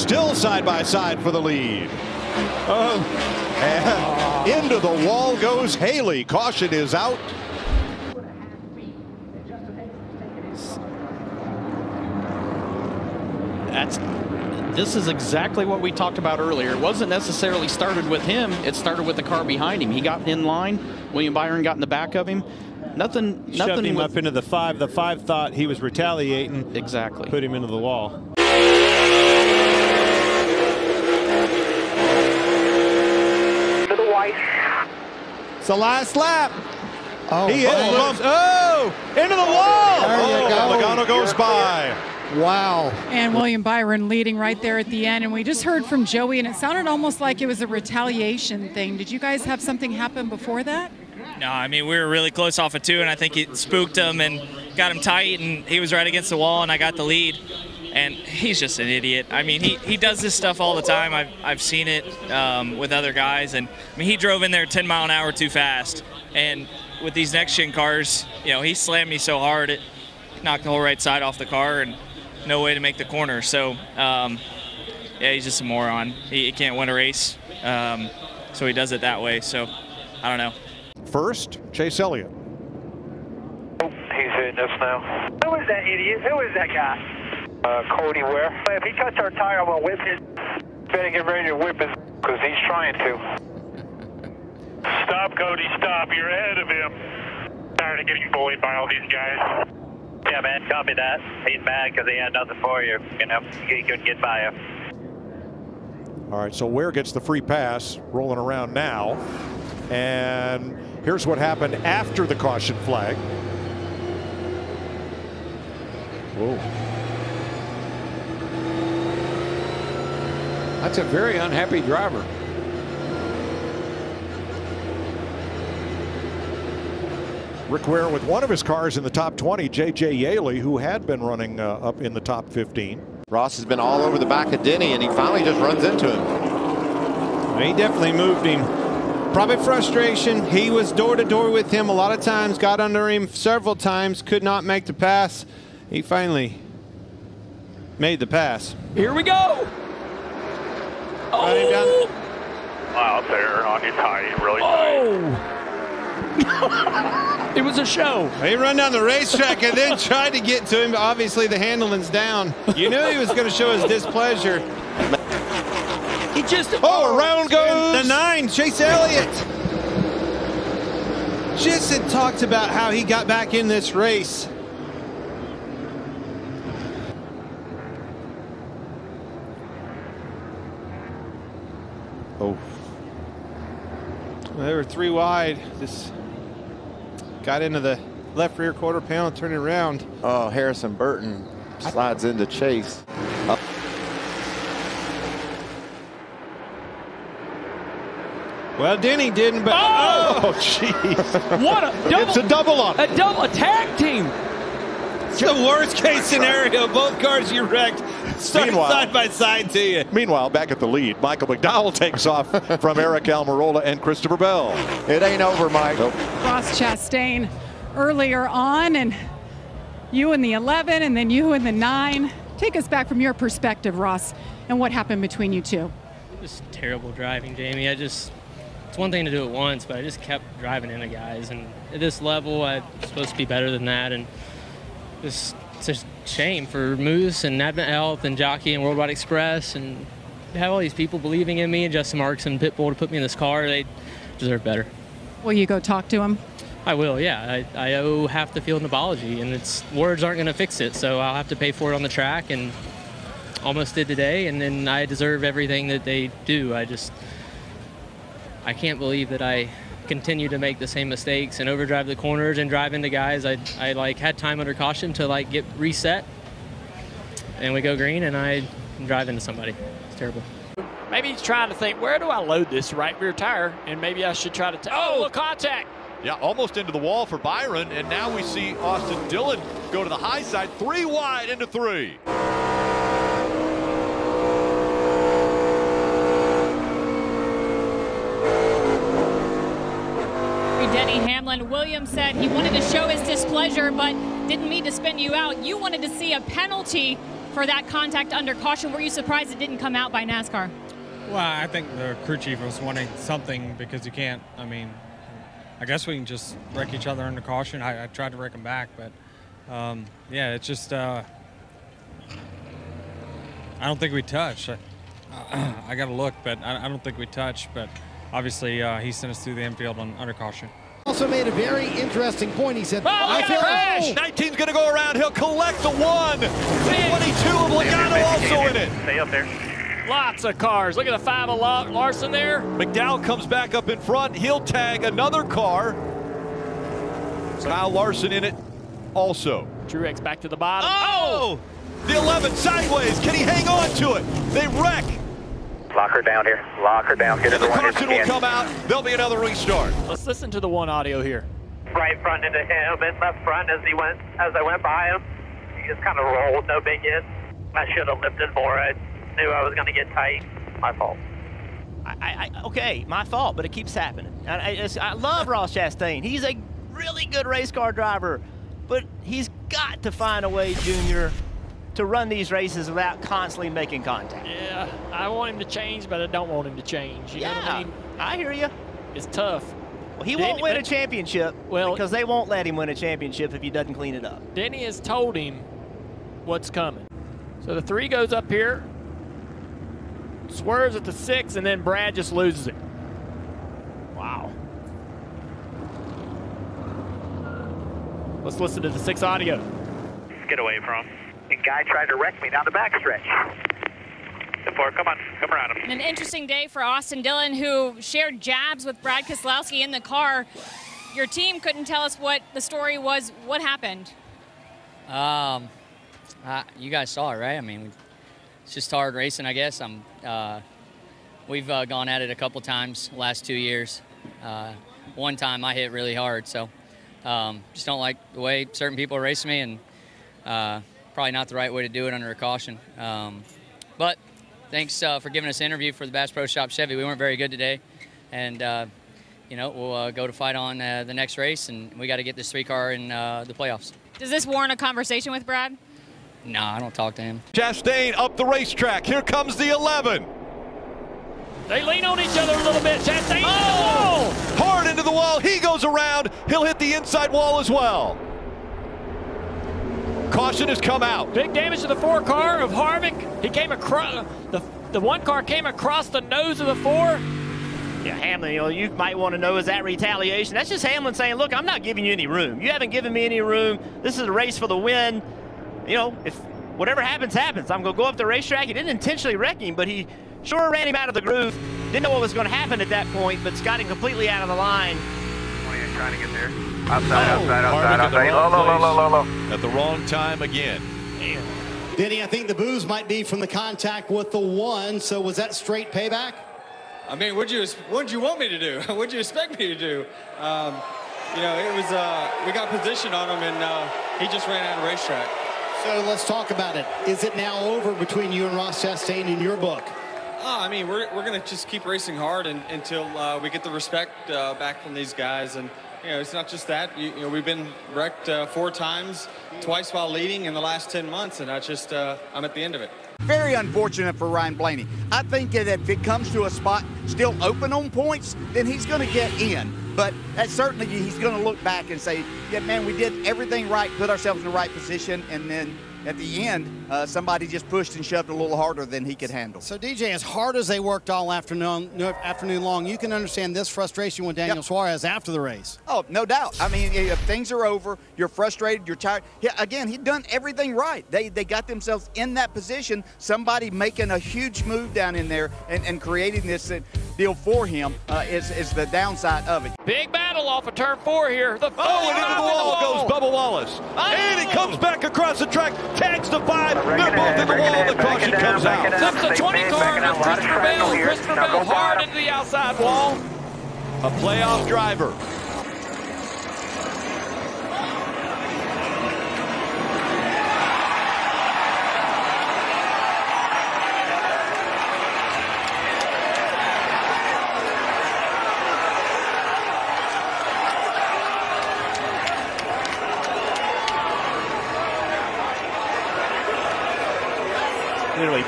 Still side by side for the lead. And into the wall goes Haley. Caution is out. This is exactly what we talked about earlier. It wasn't necessarily started with him. It started with the car behind him. He got in line. William Byron got in the back of him. Nothing Shoved him up into the 5. The 5 thought he was retaliating. Exactly. Put him into the wall. To the white. It's the last lap. Oh, He hit into the wall. There you go. Logano goes by. Wow. And William Byron leading right there at the end. And we just heard from Joey, and it sounded almost like it was a retaliation thing. Did you guys have something happen before that? No, I mean, we were really close off of 2, and I think it spooked him and got him tight, and he was right against the wall, and I got the lead. And he's just an idiot. I mean, he does this stuff all the time. I've seen it with other guys. And, I mean, he drove in there 10 mile an hour too fast. And with these next-gen cars, you know, he slammed me so hard it knocked the whole right side off the car and no way to make the corner. So, yeah, he's just a moron. He can't win a race, so he does it that way. So, I don't know. First, Chase Elliott. Oh, he's hitting us now. Who is that idiot? Who is that guy? Cody Ware. If he cuts our tire, I'm going to whip it. Better get ready to whip it because he's trying to. Stop, Cody, stop. You're ahead of him. Tired of getting bullied by all these guys. Yeah, man, copy that. He's mad because he had nothing for you. You know, he couldn't get by you. All right, so Ware gets the free pass, rolling around now. And here's what happened after the caution flag. Whoa. That's a very unhappy driver. Rick Ware with one of his cars in the top 20, J.J. Yaley, who had been running up in the top 15. Ross has been all over the back of Denny, and he finally just runs into him. He definitely moved him. Probably frustration. He was door to door with him a lot of times, got under him several times, could not make the pass. He finally made the pass. Here we go. Oh! Wow, there on his tight, really tight. It was a show. He run down the racetrack and then tried to get to him, but obviously the handling's down. You knew he was going to show his displeasure. He just... around goes the 9, Chase Elliott. Just had talked about how he got back in this race. Oh. They were 3 wide. Just got into the left rear quarter panel, turning around. Oh, Harrison Burton slides into Chase. Well, Denny didn't, but Oh, jeez. What a double. It's a double up. A tag team. it's the worst case scenario. Both cars you wrecked start Meanwhile- side by side to you. Meanwhile, back at the lead, Michael McDowell takes off from Eric Almirola and Christopher Bell. It ain't over, Mike. Ross Chastain earlier on, and you in the 11, and then you in the 9. Take us back from your perspective, Ross, and what happened between you two. Just terrible driving, Jamie. It's one thing to do it once, but I just kept driving into guys. And at this level, I'm supposed to be better than that. And it's a shame for Moose and Advent Health and Jockey and Worldwide Express and have all these people believing in me and Justin Marks and Pitbull to put me in this car. They deserve better. Will you go talk to him? I will, yeah. I owe half the field an apology, and words aren't going to fix it, so I'll have to pay for it on the track, and almost did today, and then I deserve everything that they do. I can't believe that I continue to make the same mistakes and overdrive the corners and drive into guys. I had time under caution to get reset, and we go green, and I drive into somebody. It's terrible. Maybe he's trying to think, where do I load this right rear tire? And maybe I should try to oh, contact. Yeah, almost into the wall for Byron, and now we see Austin Dillon go to the high side, 3 wide into 3. Denny Hamlin. Williams said he wanted to show his displeasure, but didn't mean to spin you out. You wanted to see a penalty for that contact under caution. Were you surprised it didn't come out by NASCAR? Well, I think the crew chief was wanting something because you can't, I mean, I guess we can just wreck each other under caution. I tried to wreck him back, but yeah, it's just, I don't think we touched. I got to look, but I don't think we touched, but obviously he sent us through the infield on under caution. Also made a very interesting point. He said, I feel crash. 19's going to go around. He'll collect the 1. 22 of Logano also in it. Stay up there. Lots of cars. Look at the 5 of Larson there. McDowell comes back up in front. He'll tag another car. Kyle Larson in it also. Truex back to the bottom. Oh! The 11 sideways. Can he hang on to it? They wreck. Lock her down here. Lock her down. Get and the caution will come out. There'll be another restart. Let's listen to the one audio here. Right front into him and left front as I went by him. He just kind of rolled, no big hit. I should have lifted more. I knew I was going to get tight. My fault. Okay, my fault, but it keeps happening. I love Ross Chastain. He's a really good race car driver, but he's got to find a way, Junior, to run these races without constantly making contact. Yeah, I want him to change, but I don't want him to change. You know what I mean? I hear you. It's tough. Well, he won't win a championship because they won't let him win a championship if he doesn't clean it up. Denny has told him what's coming. So the 3 goes up here, swerves at the 6, and then Brad just loses it. Wow. Let's listen to the 6 audio. Get away from him. The guy tried to wreck me down the backstretch. The 4, come on, come around him. An interesting day for Austin Dillon, who shared jabs with Brad Keselowski in the car. Your team couldn't tell us what the story was. What happened? You guys saw it, right? I mean, it's just hard racing, I guess. We've gone at it a couple times the last 2 years. One time I hit really hard, so just don't like the way certain people are racing me, and probably not the right way to do it under a caution. But thanks for giving us an interview for the Bass Pro Shop Chevy. We weren't very good today, and you know, we'll go to fight on the next race, and we got to get this 3-car in the playoffs. Does this warrant a conversation with Brad? No, I don't talk to him. Chastain up the racetrack. Here comes the 11. They lean on each other a little bit. Chastain into the wall. Hard into the wall. He goes around. He'll hit the inside wall as well. Caution has come out. Big damage to the 4-car of Harvick. He came across, the 1 car came across the nose of the 4. Yeah, Hamlin, you know, you might want to know, is that retaliation? That's just Hamlin saying, look, I'm not giving you any room. You haven't given me any room. This is a race for the win. You know, if whatever happens, happens. I'm going to go up the racetrack. He didn't intentionally wreck him, but he sure ran him out of the groove. Didn't know what was going to happen at that point, but got him completely out of the line. What are you trying to get there? Low. At the wrong time again. Damn. Denny, I think the booze might be from the contact with the 1, so was that straight payback? I mean, what'd you want me to do? What'd you expect me to do? You know, it was, we got position on him, and he just ran out of racetrack. So let's talk about it. Is it now over between you and Ross Chastain in your book? I mean, we're going to just keep racing hard until we get the respect back from these guys. And, you know, it's not just that. You know, we've been wrecked 4 times, twice while leading in the last 10 months, and I'm at the end of it. Very unfortunate for Ryan Blaney. I think that if it comes to a spot still open on points, then he's going to get in. But certainly he's going to look back and say, yeah, man, we did everything right, put ourselves in the right position, and then at the end, somebody just pushed and shoved a little harder than he could handle. So, DJ, as hard as they worked all afternoon long, you can understand this frustration with Daniel Suarez after the race. Oh, no doubt. I mean, if things are over, you're frustrated, you're tired. Again, he'd done everything right. They got themselves in that position, somebody making a huge move down in there and creating this deal for him is the downside of it. Big battle off of turn 4 here. And into the wall goes Bubba Wallace. And he comes back across the track, tags the 5. They're both in the wall. The caution comes out. Flips the 20 car of Christopher Bell. Christopher Bell hard into the outside wall. A playoff driver.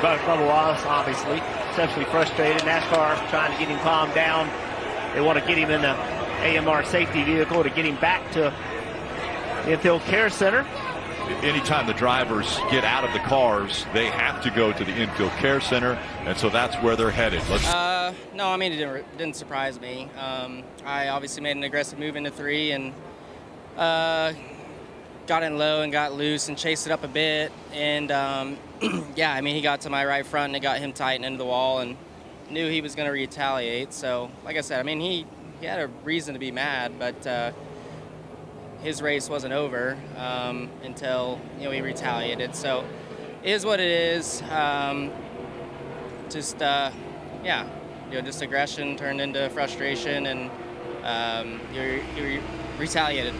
Bubba Wallace, obviously, exceptionally frustrated. NASCAR trying to get him calmed down. They want to get him in the AMR safety vehicle to get him back to the Infield Care Center. Anytime the drivers get out of the cars, they have to go to the Infield Care Center, and so that's where they're headed. No, I mean, it didn't surprise me. I obviously made an aggressive move into 3 and got in low and got loose and chased it up a bit. And, yeah, I mean, he got to my right front and it got him tight into the wall and knew he was going to retaliate. So, like I said, I mean, he had a reason to be mad, but his race wasn't over until, you know, he retaliated. So it is what it is. Yeah, you know, just aggression turned into frustration, and you retaliated.